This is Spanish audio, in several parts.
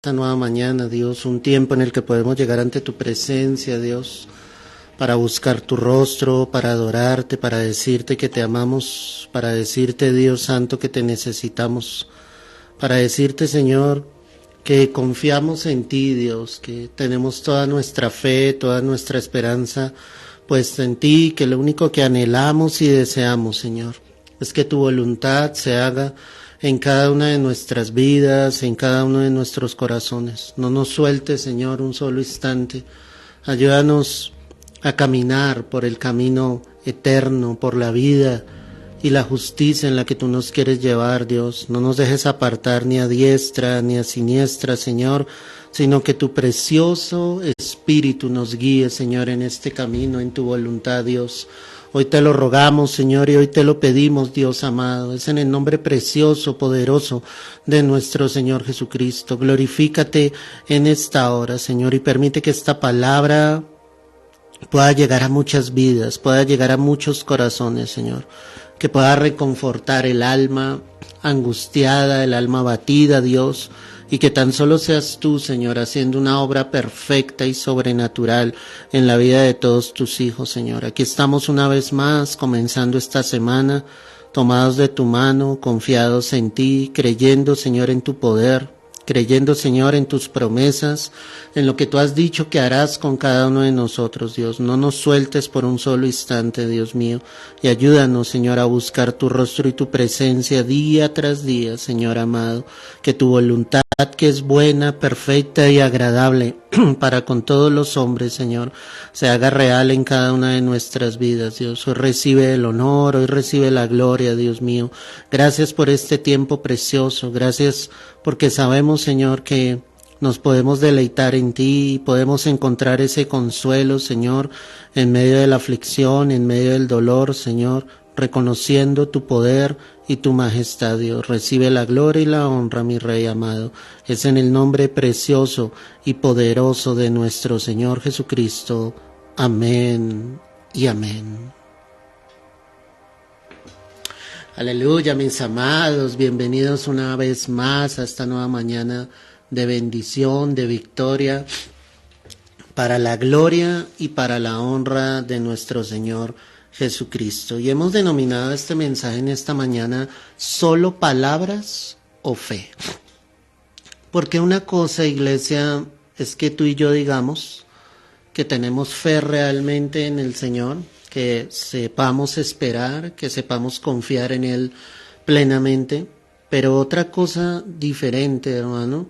esta nueva mañana, Dios, un tiempo en el que podemos llegar ante tu presencia, Dios, para buscar tu rostro, para adorarte, para decirte que te amamos, para decirte, Dios Santo, que te necesitamos, para decirte, Señor, que confiamos en ti, Dios, que tenemos toda nuestra fe, toda nuestra esperanza puesta en ti, que lo único que anhelamos y deseamos, Señor, es que tu voluntad se haga en cada una de nuestras vidas, en cada uno de nuestros corazones. No nos sueltes, Señor, un solo instante. Ayúdanos a caminar por el camino eterno, por la vida y la justicia en la que tú nos quieres llevar, Dios. No nos dejes apartar ni a diestra ni a siniestra, Señor, sino que tu precioso Espíritu nos guíe, Señor, en este camino, en tu voluntad, Dios. Hoy te lo rogamos, Señor, y hoy te lo pedimos, Dios amado. Es en el nombre precioso, poderoso de nuestro Señor Jesucristo. Glorifícate en esta hora, Señor, y permite que esta palabra pueda llegar a muchas vidas, pueda llegar a muchos corazones, Señor. Que pueda reconfortar el alma angustiada, el alma abatida, Dios, y que tan solo seas tú, Señor, haciendo una obra perfecta y sobrenatural en la vida de todos tus hijos, Señor. Aquí estamos una vez más, comenzando esta semana, tomados de tu mano, confiados en ti, creyendo, Señor, en tu poder, creyendo, Señor, en tus promesas, en lo que tú has dicho que harás con cada uno de nosotros, Dios. No nos sueltes por un solo instante, Dios mío, y ayúdanos, Señor, a buscar tu rostro y tu presencia día tras día, Señor amado, que tu voluntad, que es buena, perfecta y agradable para con todos los hombres, Señor, se haga real en cada una de nuestras vidas, Dios. Hoy recibe el honor, hoy recibe la gloria, Dios mío. Gracias por este tiempo precioso, gracias porque sabemos, Señor, que nos podemos deleitar en ti y podemos encontrar ese consuelo, Señor, en medio de la aflicción, en medio del dolor, Señor, reconociendo tu poder y tu majestad, Dios. Recibe la gloria y la honra, mi Rey amado. Es en el nombre precioso y poderoso de nuestro Señor Jesucristo. Amén y amén. Aleluya, mis amados, bienvenidos una vez más a esta nueva mañana de bendición, de victoria, para la gloria y para la honra de nuestro Señor Jesucristo. Y hemos denominado este mensaje en esta mañana, solo palabras o fe. Porque una cosa, iglesia, es que tú y yo digamos que tenemos fe realmente en el Señor, que sepamos esperar, que sepamos confiar en Él plenamente. Pero otra cosa diferente, hermano,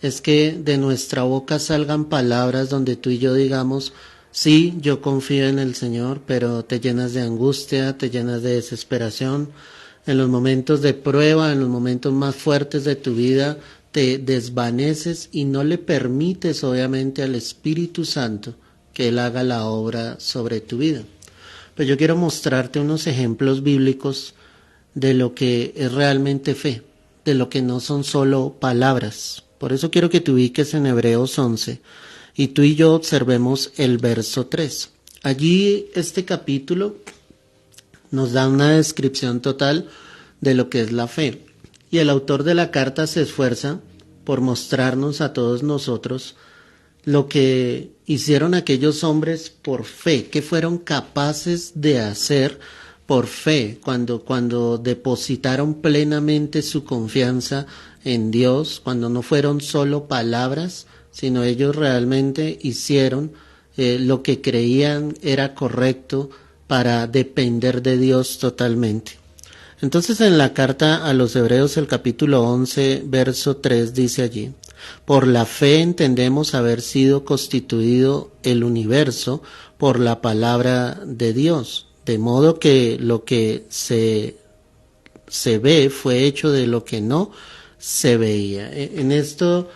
es que de nuestra boca salgan palabras donde tú y yo digamos, sí, yo confío en el Señor, pero te llenas de angustia, te llenas de desesperación. En los momentos de prueba, en los momentos más fuertes de tu vida, te desvaneces y no le permites, obviamente, al Espíritu Santo que Él haga la obra sobre tu vida. Pues yo quiero mostrarte unos ejemplos bíblicos de lo que es realmente fe, de lo que no son solo palabras. Por eso quiero que te ubiques en Hebreos 11 y tú y yo observemos el verso 3. Allí este capítulo nos da una descripción total de lo que es la fe. Y el autor de la carta se esfuerza por mostrarnos a todos nosotros lo que hicieron aquellos hombres por fe, que fueron capaces de hacer por fe, cuando depositaron plenamente su confianza en Dios, cuando no fueron solo palabras, sino ellos realmente hicieron lo que creían era correcto para depender de Dios totalmente. Entonces en la carta a los Hebreos, el capítulo 11, verso 3 dice allí, por la fe entendemos haber sido constituido el universo por la palabra de Dios, de modo que lo que se ve fue hecho de lo que no se veía. En esto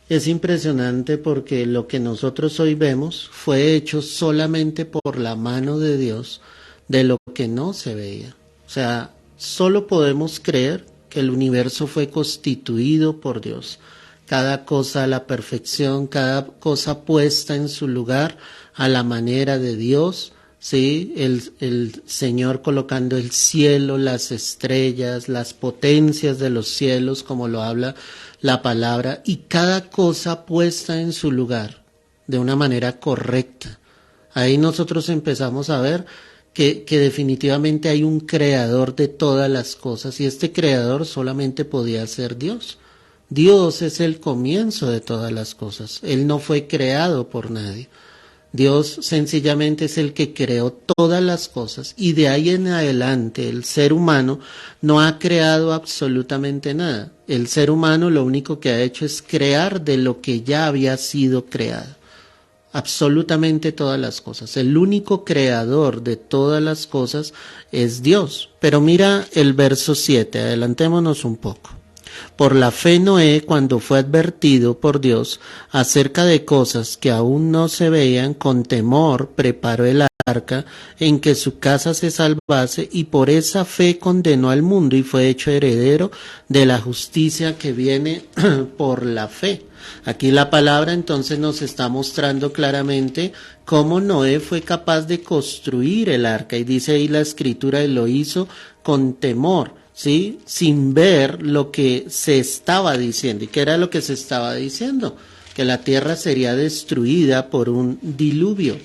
es impresionante porque lo que nosotros hoy vemos fue hecho solamente por la mano de Dios de lo que no se veía. O sea, solo podemos creer que el universo fue constituido por Dios. Cada cosa a la perfección, cada cosa puesta en su lugar a la manera de Dios, ¿sí? El Señor colocando el cielo, las estrellas, las potencias de los cielos, como lo habla la palabra y cada cosa puesta en su lugar de una manera correcta. Ahí nosotros empezamos a ver que definitivamente hay un creador de todas las cosas y este creador solamente podía ser Dios. Dios es el comienzo de todas las cosas. Él no fue creado por nadie. Dios sencillamente es el que creó todas las cosas y de ahí en adelante el ser humano no ha creado absolutamente nada. El ser humano lo único que ha hecho es crear de lo que ya había sido creado. Absolutamente todas las cosas. El único creador de todas las cosas es Dios. Pero mira el verso 7, adelantémonos un poco. Por la fe Noé, cuando fue advertido por Dios acerca de cosas que aún no se veían, con temor preparó el arca en que su casa se salvase y por esa fe condenó al mundo y fue hecho heredero de la justicia que viene por la fe. Aquí la palabra entonces nos está mostrando claramente cómo Noé fue capaz de construir el arca y dice ahí la escritura, él lo hizo con temor, ¿sí? Sin ver lo que se estaba diciendo. ¿Y qué era lo que se estaba diciendo? Que la tierra sería destruida por un diluvio.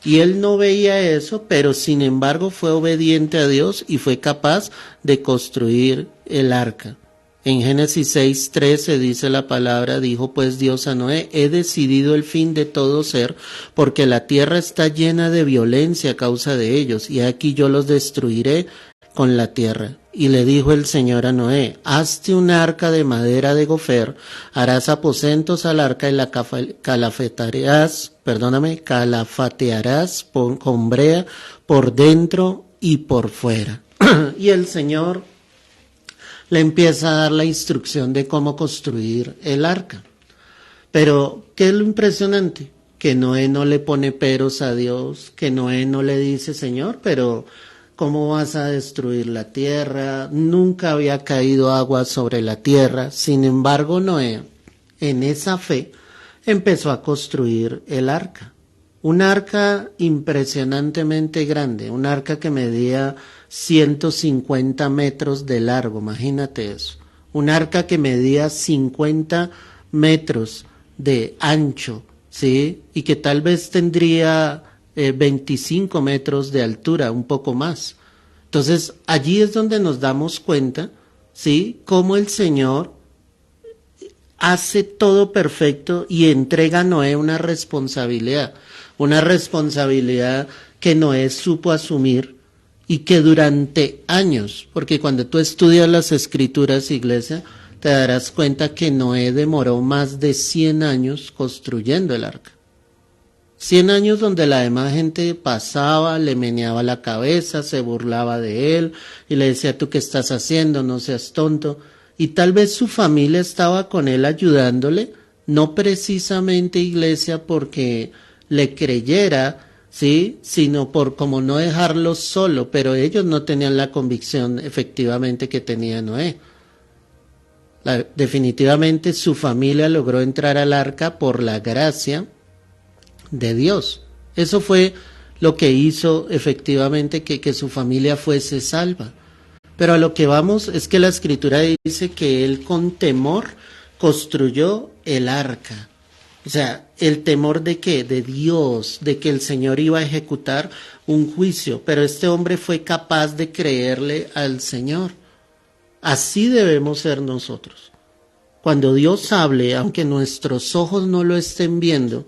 Y él no veía eso, pero sin embargo fue obediente a Dios y fue capaz de construir el arca. En Génesis 6:13 dice la palabra, dijo pues Dios a Noé, he decidido el fin de todo ser, porque la tierra está llena de violencia a causa de ellos, y aquí yo los destruiré con la tierra. Y le dijo el Señor a Noé, hazte un arca de madera de gofer, harás aposentos al arca y la calafatearás con brea por dentro y por fuera. Y el Señor le empieza a dar la instrucción de cómo construir el arca. Pero, ¿qué es lo impresionante? Que Noé no le pone peros a Dios, que Noé no le dice, Señor, pero ¿cómo vas a destruir la tierra? Nunca había caído agua sobre la tierra. Sin embargo, Noé, en esa fe, empezó a construir el arca. Un arca impresionantemente grande, un arca que medía 150 metros de largo, imagínate eso. Un arca que medía 50 metros de ancho, ¿sí? Y que tal vez tendría 25 metros de altura, un poco más. Entonces, allí es donde nos damos cuenta, ¿sí? Cómo el Señor hace todo perfecto y entrega a Noé una responsabilidad que Noé supo asumir y que durante años, porque cuando tú estudias las escrituras, iglesia, te darás cuenta que Noé demoró más de 100 años construyendo el arca. 100 años donde la demás gente pasaba, le meneaba la cabeza, se burlaba de él y le decía, ¿tú qué estás haciendo? No seas tonto. Y tal vez su familia estaba con él ayudándole, no precisamente, iglesia, porque le creyera, ¿sí? Sino por como no dejarlo solo, pero ellos no tenían la convicción efectivamente que tenía Noé. Definitivamente su familia logró entrar al arca por la gracia de Dios. Eso fue lo que hizo efectivamente que su familia fuese salva. Pero a lo que vamos es que la escritura dice que él con temor construyó el arca. O sea, el temor de qué? De Dios, de que el Señor iba a ejecutar un juicio. Pero este hombre fue capaz de creerle al Señor. Así debemos ser nosotros. Cuando Dios hable, aunque nuestros ojos no lo estén viendo,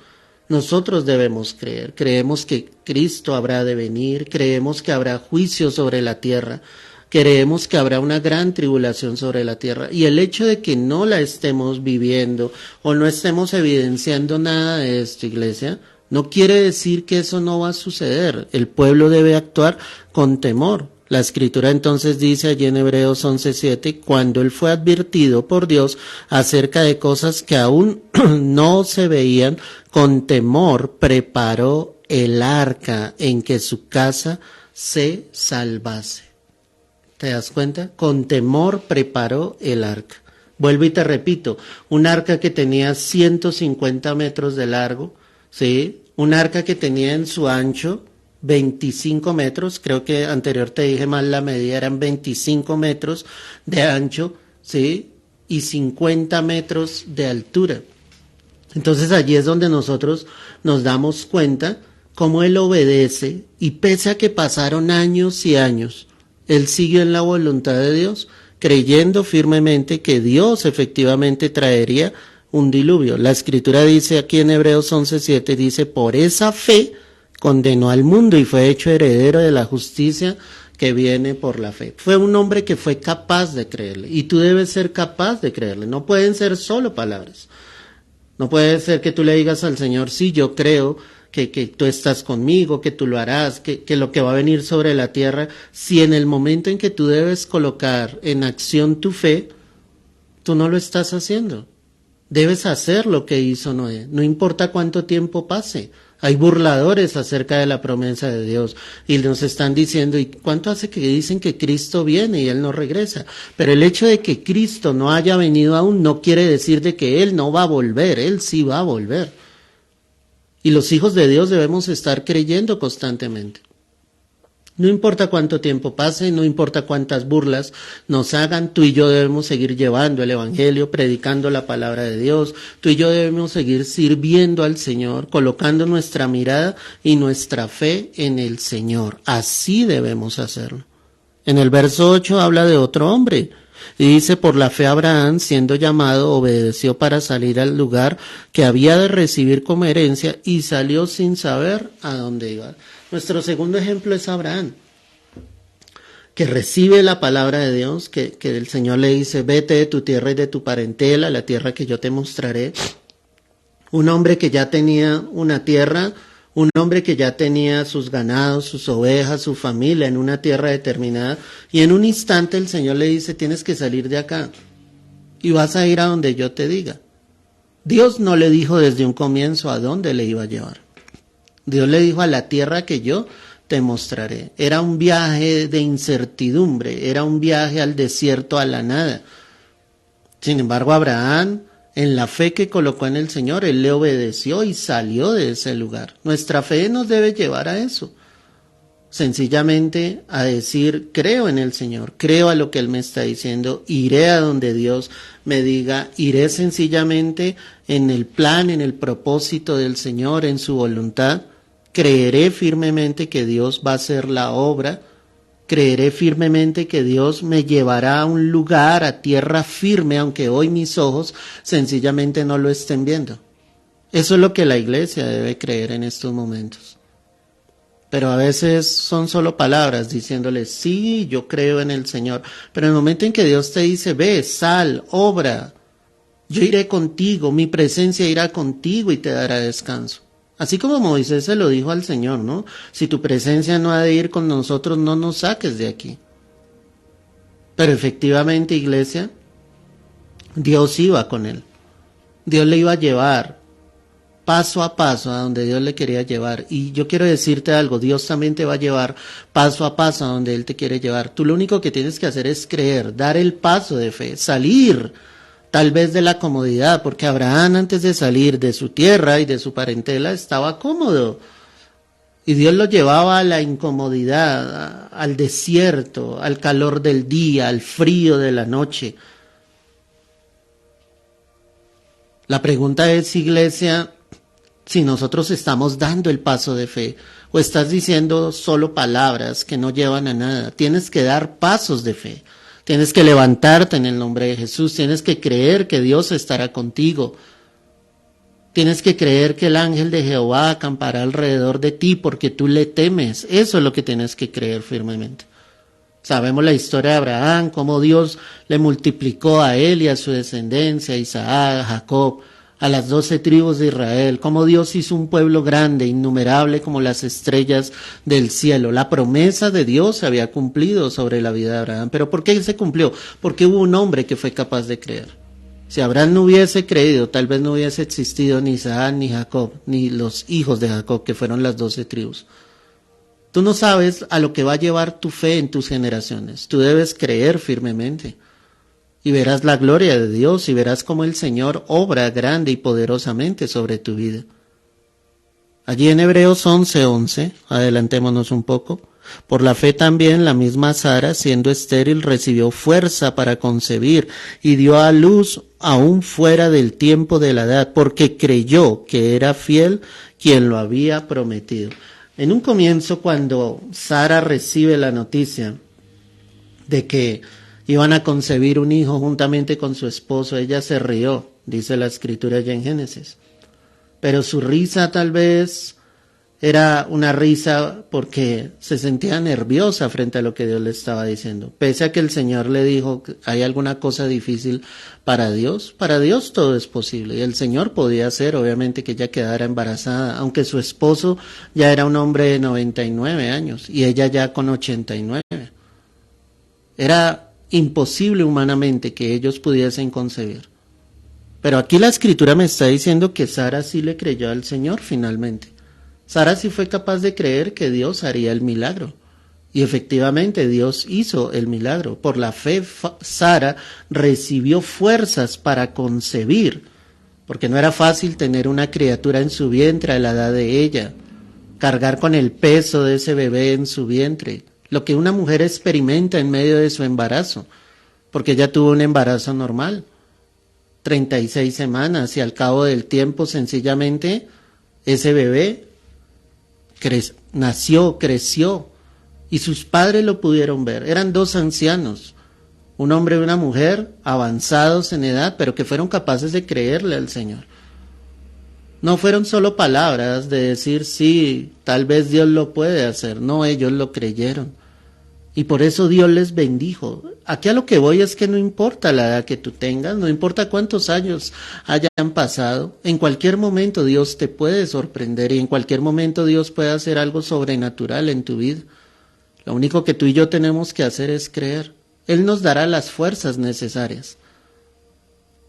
nosotros debemos creer. Creemos que Cristo habrá de venir, creemos que habrá juicio sobre la tierra, creemos que habrá una gran tribulación sobre la tierra. Y el hecho de que no la estemos viviendo o no estemos evidenciando nada de esto, iglesia, no quiere decir que eso no va a suceder. El pueblo debe actuar con temor. La escritura entonces dice allí en Hebreos 11:7, cuando él fue advertido por Dios acerca de cosas que aún no se veían, con temor preparó el arca en que su casa se salvase. ¿Te das cuenta? Con temor preparó el arca. Vuelvo y te repito, un arca que tenía 150 metros de largo, ¿sí? Un arca que tenía en su ancho 25 metros, creo que anterior te dije mal la medida, eran 25 metros de ancho, ¿sí? y 50 metros de altura. Entonces allí es donde nosotros nos damos cuenta cómo él obedece, y pese a que pasaron años y años, él siguió en la voluntad de Dios, creyendo firmemente que Dios efectivamente traería un diluvio. La escritura dice aquí en Hebreos 11:7, dice, por esa fe condenó al mundo y fue hecho heredero de la justicia que viene por la fe. Fue un hombre que fue capaz de creerle, y tú debes ser capaz de creerle. No pueden ser solo palabras. No puede ser que tú le digas al Señor, sí, yo creo que tú estás conmigo, que tú lo harás, que lo que va a venir sobre la tierra, si en el momento en que tú debes colocar en acción tu fe, tú no lo estás haciendo. Debes hacer lo que hizo Noé, no importa cuánto tiempo pase. Hay burladores acerca de la promesa de Dios y nos están diciendo, ¿y cuánto hace que dicen que Cristo viene y Él no regresa? Pero el hecho de que Cristo no haya venido aún no quiere decir de que Él no va a volver, Él sí va a volver. Y los hijos de Dios debemos estar creyendo constantemente. No importa cuánto tiempo pase, no importa cuántas burlas nos hagan, tú y yo debemos seguir llevando el evangelio, predicando la palabra de Dios. Tú y yo debemos seguir sirviendo al Señor, colocando nuestra mirada y nuestra fe en el Señor. Así debemos hacerlo. En el verso 8 habla de otro hombre y dice, por la fe Abraham, siendo llamado, obedeció para salir al lugar que había de recibir como herencia y salió sin saber a dónde iba. Nuestro segundo ejemplo es Abraham, que recibe la palabra de Dios, que el Señor le dice, vete de tu tierra y de tu parentela, la tierra que yo te mostraré. Un hombre que ya tenía una tierra, un hombre que ya tenía sus ganados, sus ovejas, su familia en una tierra determinada, y en un instante el Señor le dice, tienes que salir de acá y vas a ir a donde yo te diga. Dios no le dijo desde un comienzo a dónde le iba a llevar. Dios le dijo, a la tierra que yo te mostraré. Era un viaje de incertidumbre, era un viaje al desierto, a la nada. Sin embargo, Abraham, en la fe que colocó en el Señor, él le obedeció y salió de ese lugar. Nuestra fe nos debe llevar a eso. Sencillamente a decir, creo en el Señor, creo a lo que Él me está diciendo, iré a donde Dios me diga, iré sencillamente en el plan, en el propósito del Señor, en su voluntad. Creeré firmemente que Dios va a hacer la obra, creeré firmemente que Dios me llevará a un lugar, a tierra firme, aunque hoy mis ojos sencillamente no lo estén viendo. Eso es lo que la iglesia debe creer en estos momentos. Pero a veces son solo palabras diciéndole, sí, yo creo en el Señor. Pero en el momento en que Dios te dice, ve, sal, obra, yo iré contigo, mi presencia irá contigo y te dará descanso. Así como Moisés se lo dijo al Señor, ¿no? Si tu presencia no ha de ir con nosotros, no nos saques de aquí. Pero efectivamente, iglesia, Dios iba con él. Dios le iba a llevar paso a paso a donde Dios le quería llevar. Y yo quiero decirte algo, Dios también te va a llevar paso a paso a donde Él te quiere llevar. Tú lo único que tienes que hacer es creer, dar el paso de fe, salir tal vez de la comodidad, porque Abraham antes de salir de su tierra y de su parentela estaba cómodo. Y Dios lo llevaba a la incomodidad, al desierto, al calor del día, al frío de la noche. La pregunta es, iglesia, si nosotros estamos dando el paso de fe o estás diciendo solo palabras que no llevan a nada. Tienes que dar pasos de fe. Tienes que levantarte en el nombre de Jesús. Tienes que creer que Dios estará contigo. Tienes que creer que el ángel de Jehová acampará alrededor de ti porque tú le temes. Eso es lo que tienes que creer firmemente. Sabemos la historia de Abraham, cómo Dios le multiplicó a él y a su descendencia, a Isaac, a Jacob, a las 12 tribus de Israel, cómo Dios hizo un pueblo grande, innumerable como las estrellas del cielo. La promesa de Dios se había cumplido sobre la vida de Abraham. ¿Pero por qué se cumplió? Porque hubo un hombre que fue capaz de creer. Si Abraham no hubiese creído, tal vez no hubiese existido ni Isaac, ni Jacob, ni los hijos de Jacob, que fueron las 12 tribus. Tú no sabes a lo que va a llevar tu fe en tus generaciones. Tú debes creer firmemente. Y verás la gloria de Dios y verás cómo el Señor obra grande y poderosamente sobre tu vida. Allí en Hebreos 11:11, adelantémonos un poco, Por la fe también la misma Sara, siendo estéril, recibió fuerza para concebir y dio a luz aún fuera del tiempo de la edad, porque creyó que era fiel quien lo había prometido. En un comienzo, cuando Sara recibe la noticia de que iban a concebir un hijo juntamente con su esposo, ella se rió, dice la escritura ya en Génesis. Pero su risa tal vez era una risa porque se sentía nerviosa frente a lo que Dios le estaba diciendo. Pese a que el Señor le dijo, ¿hay alguna cosa difícil para Dios? Para Dios todo es posible. Y el Señor podía hacer, obviamente, que ella quedara embarazada, aunque su esposo ya era un hombre de 99 años y ella ya con 89. Era imposible humanamente que ellos pudiesen concebir. Pero aquí la Escritura me está diciendo que Sara sí le creyó al Señor finalmente. Sara sí fue capaz de creer que Dios haría el milagro. Y efectivamente Dios hizo el milagro. Por la fe Sara recibió fuerzas para concebir, porque no era fácil tener una criatura en su vientre a la edad de ella, cargar con el peso de ese bebé en su vientre, lo que una mujer experimenta en medio de su embarazo, porque ella tuvo un embarazo normal, 36 semanas, y al cabo del tiempo sencillamente ese bebé nació, creció, y sus padres lo pudieron ver. Eran dos ancianos, un hombre y una mujer, avanzados en edad, pero que fueron capaces de creerle al Señor. No fueron solo palabras de decir, sí, tal vez Dios lo puede hacer. No, ellos lo creyeron. Y por eso Dios les bendijo. Aquí a lo que voy es que no importa la edad que tú tengas, no importa cuántos años hayan pasado, en cualquier momento Dios te puede sorprender y en cualquier momento Dios puede hacer algo sobrenatural en tu vida. Lo único que tú y yo tenemos que hacer es creer. Él nos dará las fuerzas necesarias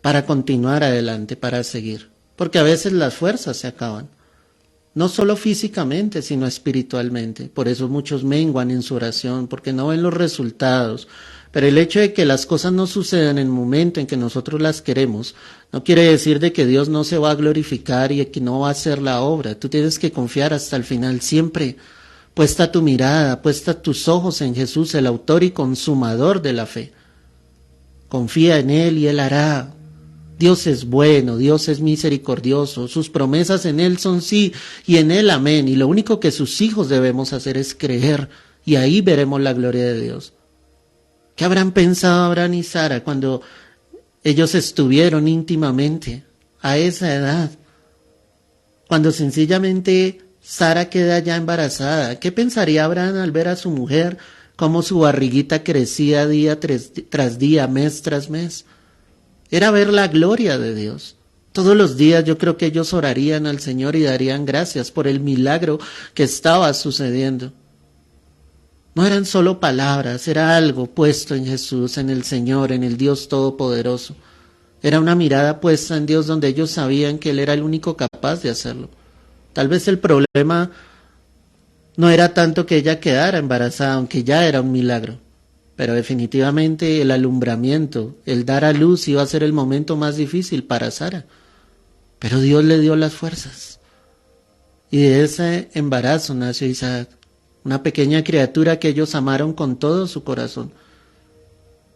para continuar adelante, para seguir. Porque a veces las fuerzas se acaban. No solo físicamente, sino espiritualmente. Por eso muchos menguan en su oración, porque no ven los resultados. Pero el hecho de que las cosas no sucedan en el momento en que nosotros las queremos, no quiere decir de que Dios no se va a glorificar y que no va a hacer la obra. Tú tienes que confiar hasta el final, siempre puesta tu mirada, puesta tus ojos en Jesús, el autor y consumador de la fe. Confía en Él y Él hará. Dios es bueno, Dios es misericordioso, sus promesas en Él son sí y en Él amén. Y lo único que sus hijos debemos hacer es creer y ahí veremos la gloria de Dios. ¿Qué habrán pensado Abraham y Sara cuando ellos estuvieron íntimamente a esa edad? Cuando sencillamente Sara queda ya embarazada. ¿Qué pensaría Abraham al ver a su mujer cómo su barriguita crecía día tras día, mes tras mes? Era ver la gloria de Dios. Todos los días yo creo que ellos orarían al Señor y darían gracias por el milagro que estaba sucediendo. No eran solo palabras, era algo puesto en Jesús, en el Señor, en el Dios Todopoderoso. Era una mirada puesta en Dios donde ellos sabían que Él era el único capaz de hacerlo. Tal vez el problema no era tanto que ella quedara embarazada, aunque ya era un milagro. Pero definitivamente el alumbramiento, el dar a luz iba a ser el momento más difícil para Sara. Pero Dios le dio las fuerzas. Y de ese embarazo nació Isaac, una pequeña criatura que ellos amaron con todo su corazón.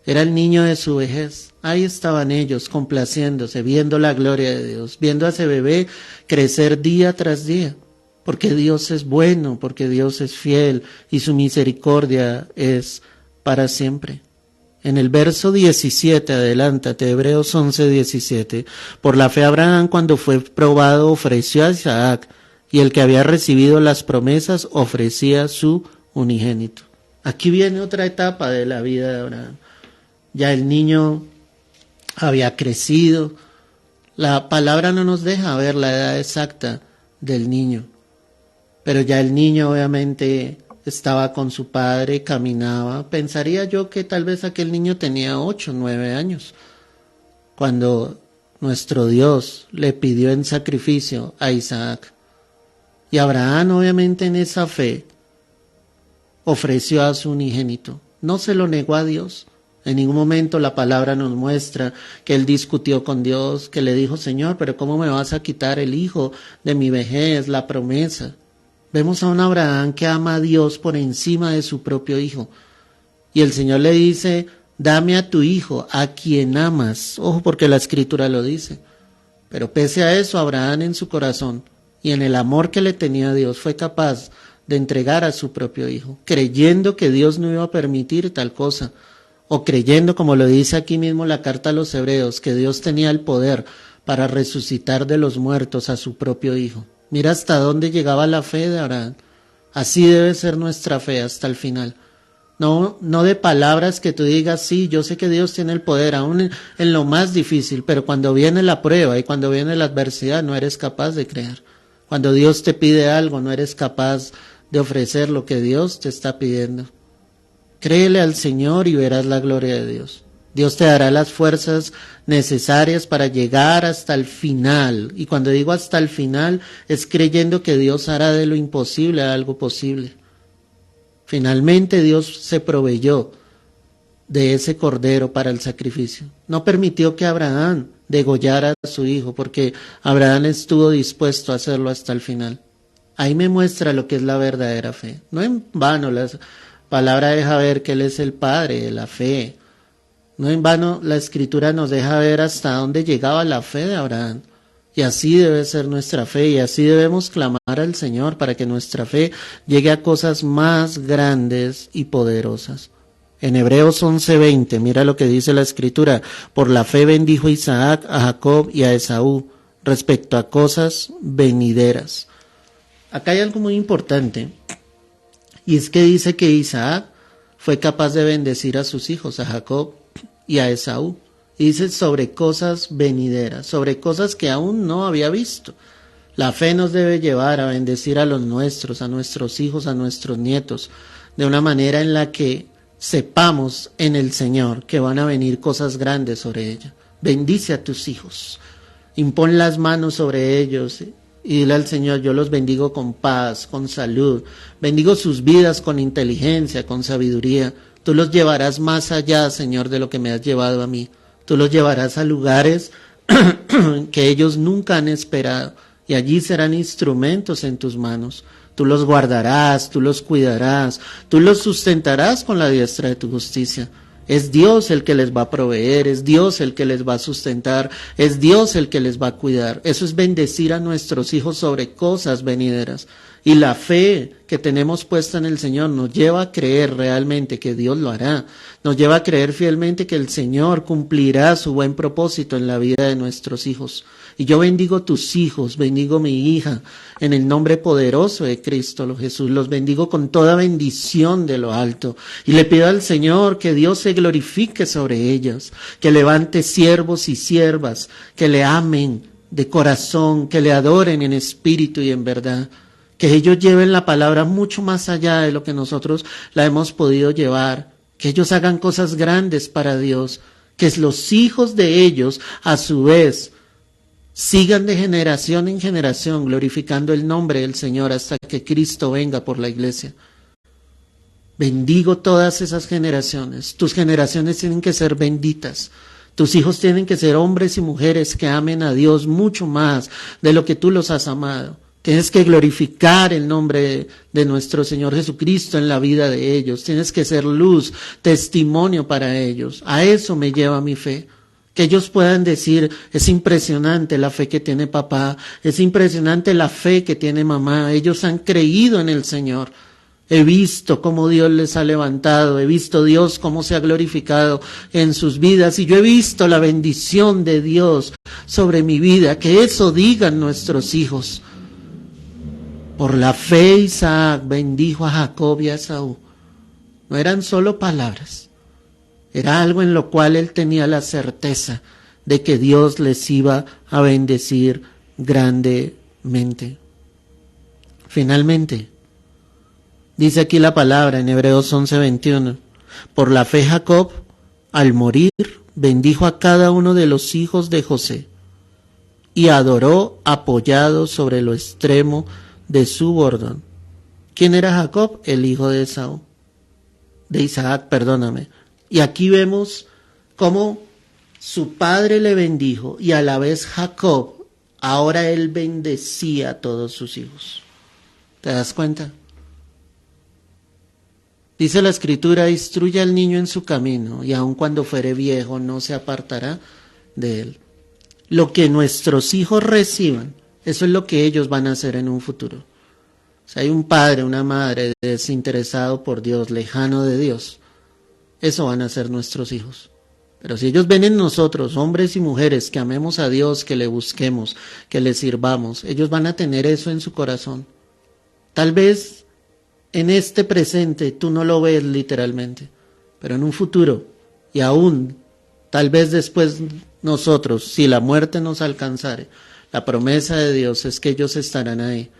Era el niño de su vejez. Ahí estaban ellos complaciéndose, viendo la gloria de Dios, viendo a ese bebé crecer día tras día. Porque Dios es bueno, porque Dios es fiel y su misericordia es para siempre. En el verso 17, adelántate, Hebreos 11:17. Por la fe Abraham, cuando fue probado, ofreció a Isaac, y el que había recibido las promesas ofrecía su unigénito. Aquí viene otra etapa de la vida de Abraham. Ya el niño había crecido. La palabra no nos deja ver la edad exacta del niño, pero ya el niño obviamente estaba con su padre, caminaba. Pensaría yo que tal vez aquel niño tenía 8, 9 años, cuando nuestro Dios le pidió en sacrificio a Isaac. Y Abraham, obviamente en esa fe, ofreció a su unigénito. No se lo negó a Dios. En ningún momento la palabra nos muestra que él discutió con Dios, que le dijo, Señor, pero ¿cómo me vas a quitar el hijo de mi vejez, la promesa? Vemos a un Abraham que ama a Dios por encima de su propio hijo. Y el Señor le dice, dame a tu hijo, a quien amas. Ojo, porque la Escritura lo dice. Pero pese a eso, Abraham en su corazón y en el amor que le tenía a Dios fue capaz de entregar a su propio hijo, creyendo que Dios no iba a permitir tal cosa, o creyendo, como lo dice aquí mismo la carta a los Hebreos, que Dios tenía el poder para resucitar de los muertos a su propio hijo. Mira hasta dónde llegaba la fe de Abraham. Así debe ser nuestra fe hasta el final. No de palabras que tú digas, sí, yo sé que Dios tiene el poder, aún en lo más difícil, pero cuando viene la prueba y cuando viene la adversidad no eres capaz de creer. Cuando Dios te pide algo, no eres capaz de ofrecer lo que Dios te está pidiendo. Créele al Señor y verás la gloria de Dios. Dios te dará las fuerzas necesarias para llegar hasta el final. Y cuando digo hasta el final, es creyendo que Dios hará de lo imposible algo posible. Finalmente Dios se proveyó de ese cordero para el sacrificio. No permitió que Abraham degollara a su hijo, porque Abraham estuvo dispuesto a hacerlo hasta el final. Ahí me muestra lo que es la verdadera fe. No en vano, la palabra deja ver que Él es el Padre de la fe. No en vano la Escritura nos deja ver hasta dónde llegaba la fe de Abraham. Y así debe ser nuestra fe, y así debemos clamar al Señor para que nuestra fe llegue a cosas más grandes y poderosas. En Hebreos 11:20, mira lo que dice la Escritura. Por la fe bendijo Isaac a Jacob y a Esaú respecto a cosas venideras. Acá hay algo muy importante, y es que dice que Isaac fue capaz de bendecir a sus hijos, a Jacob y a Esaú. Y dice sobre cosas venideras, sobre cosas que aún no había visto. La fe nos debe llevar a bendecir a los nuestros, a nuestros hijos, a nuestros nietos, de una manera en la que sepamos en el Señor que van a venir cosas grandes sobre ella. Bendice a tus hijos, impon las manos sobre ellos y dile al Señor, yo los bendigo con paz, con salud, bendigo sus vidas con inteligencia, con sabiduría. Tú los llevarás más allá, Señor, de lo que me has llevado a mí. Tú los llevarás a lugares que ellos nunca han esperado, y allí serán instrumentos en tus manos. Tú los guardarás, tú los cuidarás, tú los sustentarás con la diestra de tu justicia. Es Dios el que les va a proveer, es Dios el que les va a sustentar, es Dios el que les va a cuidar. Eso es bendecir a nuestros hijos sobre cosas venideras. Y la fe que tenemos puesta en el Señor nos lleva a creer realmente que Dios lo hará. Nos lleva a creer fielmente que el Señor cumplirá su buen propósito en la vida de nuestros hijos. Y yo bendigo tus hijos, bendigo mi hija, en el nombre poderoso de Cristo Jesús. Los bendigo con toda bendición de lo alto. Y le pido al Señor que Dios se glorifique sobre ellas, que levante siervos y siervas, que le amen de corazón, que le adoren en espíritu y en verdad. Que ellos lleven la palabra mucho más allá de lo que nosotros la hemos podido llevar. Que ellos hagan cosas grandes para Dios. Que los hijos de ellos, a su vez, sigan de generación en generación glorificando el nombre del Señor hasta que Cristo venga por la iglesia. Bendigo todas esas generaciones. Tus generaciones tienen que ser benditas. Tus hijos tienen que ser hombres y mujeres que amen a Dios mucho más de lo que tú los has amado. Tienes que glorificar el nombre de nuestro Señor Jesucristo en la vida de ellos. Tienes que ser luz, testimonio para ellos. A eso me lleva mi fe. Que ellos puedan decir, es impresionante la fe que tiene papá, es impresionante la fe que tiene mamá. Ellos han creído en el Señor. He visto cómo Dios les ha levantado, he visto Dios cómo se ha glorificado en sus vidas y yo he visto la bendición de Dios sobre mi vida. Que eso digan nuestros hijos. Por la fe Isaac bendijo a Jacob y a Esaú. No eran solo palabras, era algo en lo cual él tenía la certeza de que Dios les iba a bendecir grandemente. Finalmente, dice aquí la palabra en Hebreos 11:21, por la fe Jacob, al morir, bendijo a cada uno de los hijos de José y adoró apoyado sobre lo extremo de su bordón. ¿Quién era Jacob? El hijo de Esaú, de Isaac, perdóname. Y aquí vemos cómo su padre le bendijo y a la vez Jacob, ahora él bendecía a todos sus hijos. ¿Te das cuenta? Dice la Escritura, instruye al niño en su camino, y aun cuando fuere viejo no se apartará de él. Lo que nuestros hijos reciban, eso es lo que ellos van a hacer en un futuro. Si hay un padre, una madre desinteresado por Dios, lejano de Dios, eso van a ser nuestros hijos. Pero si ellos ven en nosotros, hombres y mujeres, que amemos a Dios, que le busquemos, que le sirvamos, ellos van a tener eso en su corazón. Tal vez en este presente tú no lo ves literalmente, pero en un futuro, y aún tal vez después nosotros, si la muerte nos alcanzare, la promesa de Dios es que ellos estarán ahí,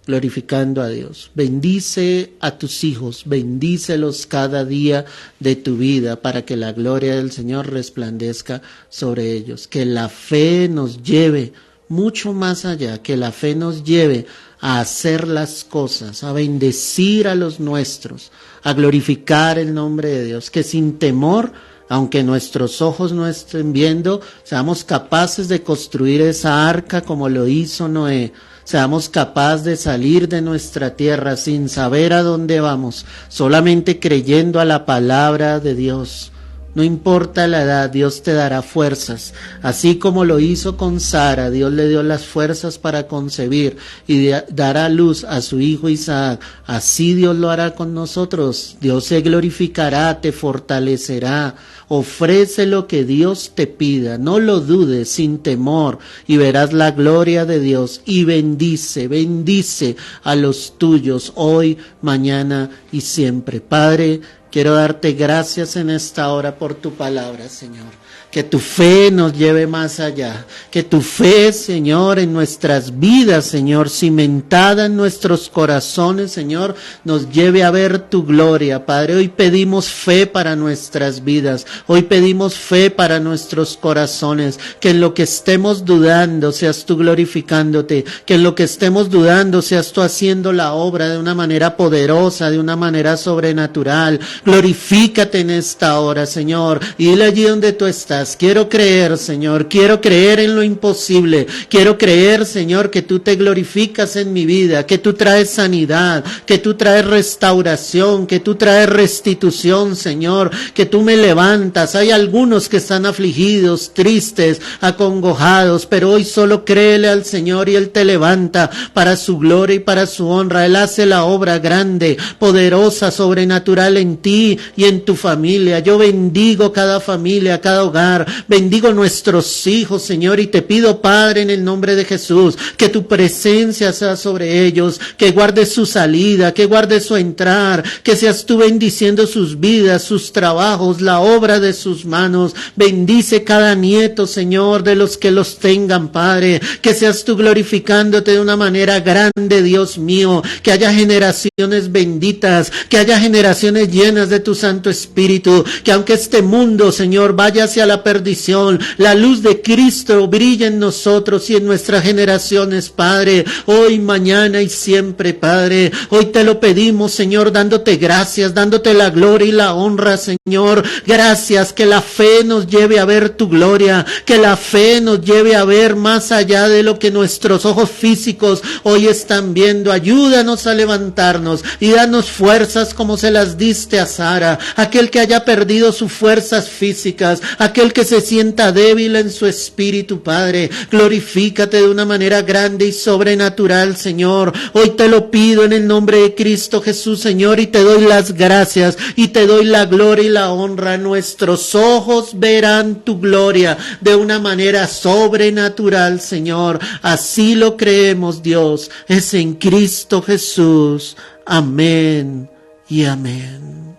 glorificando a Dios. Bendice a tus hijos, bendícelos cada día de tu vida para que la gloria del Señor resplandezca sobre ellos. Que la fe nos lleve mucho más allá, que la fe nos lleve a hacer las cosas, a bendecir a los nuestros, a glorificar el nombre de Dios, que sin temor, aunque nuestros ojos no estén viendo, seamos capaces de construir esa arca como lo hizo Noé. Seamos capaces de salir de nuestra tierra sin saber a dónde vamos, solamente creyendo a la palabra de Dios. No importa la edad, Dios te dará fuerzas. Así como lo hizo con Sara, Dios le dio las fuerzas para concebir y dará luz a su hijo Isaac. Así Dios lo hará con nosotros. Dios se glorificará, te fortalecerá. Ofrece lo que Dios te pida, no lo dudes, sin temor, y verás la gloria de Dios. Y bendice a los tuyos hoy, mañana y siempre. Padre, quiero darte gracias en esta hora por tu palabra, Señor. Que tu fe nos lleve más allá. Que tu fe, Señor, en nuestras vidas, Señor, cimentada en nuestros corazones, Señor, nos lleve a ver tu gloria. Padre, hoy pedimos fe para nuestras vidas. Hoy pedimos fe para nuestros corazones. Que en lo que estemos dudando seas tú glorificándote. Que en lo que estemos dudando seas tú haciendo la obra de una manera poderosa, de una manera sobrenatural. Glorifícate en esta hora, Señor. Y dile allí donde tú estás. Quiero creer, Señor, quiero creer en lo imposible, quiero creer, Señor, que tú te glorificas en mi vida, que tú traes sanidad, que tú traes restauración, que tú traes restitución, Señor, que tú me levantas. Hay algunos que están afligidos, tristes, acongojados, pero hoy solo créele al Señor y Él te levanta para su gloria y para su honra. Él hace la obra grande, poderosa, sobrenatural en ti y en tu familia. Yo bendigo cada familia, cada hogar. Bendigo nuestros hijos, Señor, y te pido, Padre, en el nombre de Jesús, que tu presencia sea sobre ellos, que guardes su salida, que guardes su entrar, que seas tú bendiciendo sus vidas, sus trabajos, la obra de sus manos. Bendice cada nieto, Señor, de los que los tengan, Padre, que seas tú glorificándote de una manera grande, Dios mío, que haya generaciones benditas, que haya generaciones llenas de tu Santo Espíritu, que aunque este mundo, Señor, vaya hacia la perdición, la luz de Cristo brilla en nosotros y en nuestras generaciones, Padre, hoy, mañana y siempre, Padre. Hoy te lo pedimos, Señor, dándote gracias, dándote la gloria y la honra, Señor. Gracias, que la fe nos lleve a ver tu gloria, que la fe nos lleve a ver más allá de lo que nuestros ojos físicos hoy están viendo. Ayúdanos a levantarnos y danos fuerzas como se las diste a Sara, aquel que haya perdido sus fuerzas físicas, aquel que se sienta débil en su espíritu, Padre. Glorifícate de una manera grande y sobrenatural, Señor. Hoy te lo pido en el nombre de Cristo Jesús, Señor, y te doy las gracias y te doy la gloria y la honra. Nuestros ojos verán tu gloria de una manera sobrenatural, Señor. Así lo creemos, Dios. Es en Cristo Jesús. Amén y amén.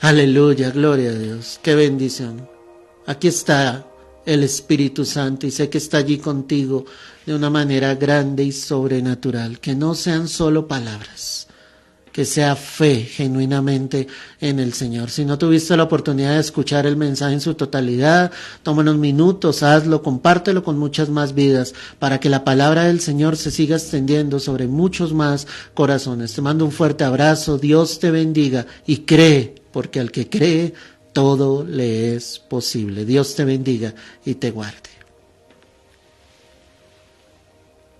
Aleluya, gloria a Dios, qué bendición. Aquí está el Espíritu Santo y sé que está allí contigo de una manera grande y sobrenatural. Que no sean solo palabras, que sea fe genuinamente en el Señor. Si no tuviste la oportunidad de escuchar el mensaje en su totalidad, toma unos minutos, hazlo, compártelo con muchas más vidas para que la palabra del Señor se siga extendiendo sobre muchos más corazones. Te mando un fuerte abrazo, Dios te bendiga y cree, porque al que cree todo le es posible. Dios te bendiga y te guarde.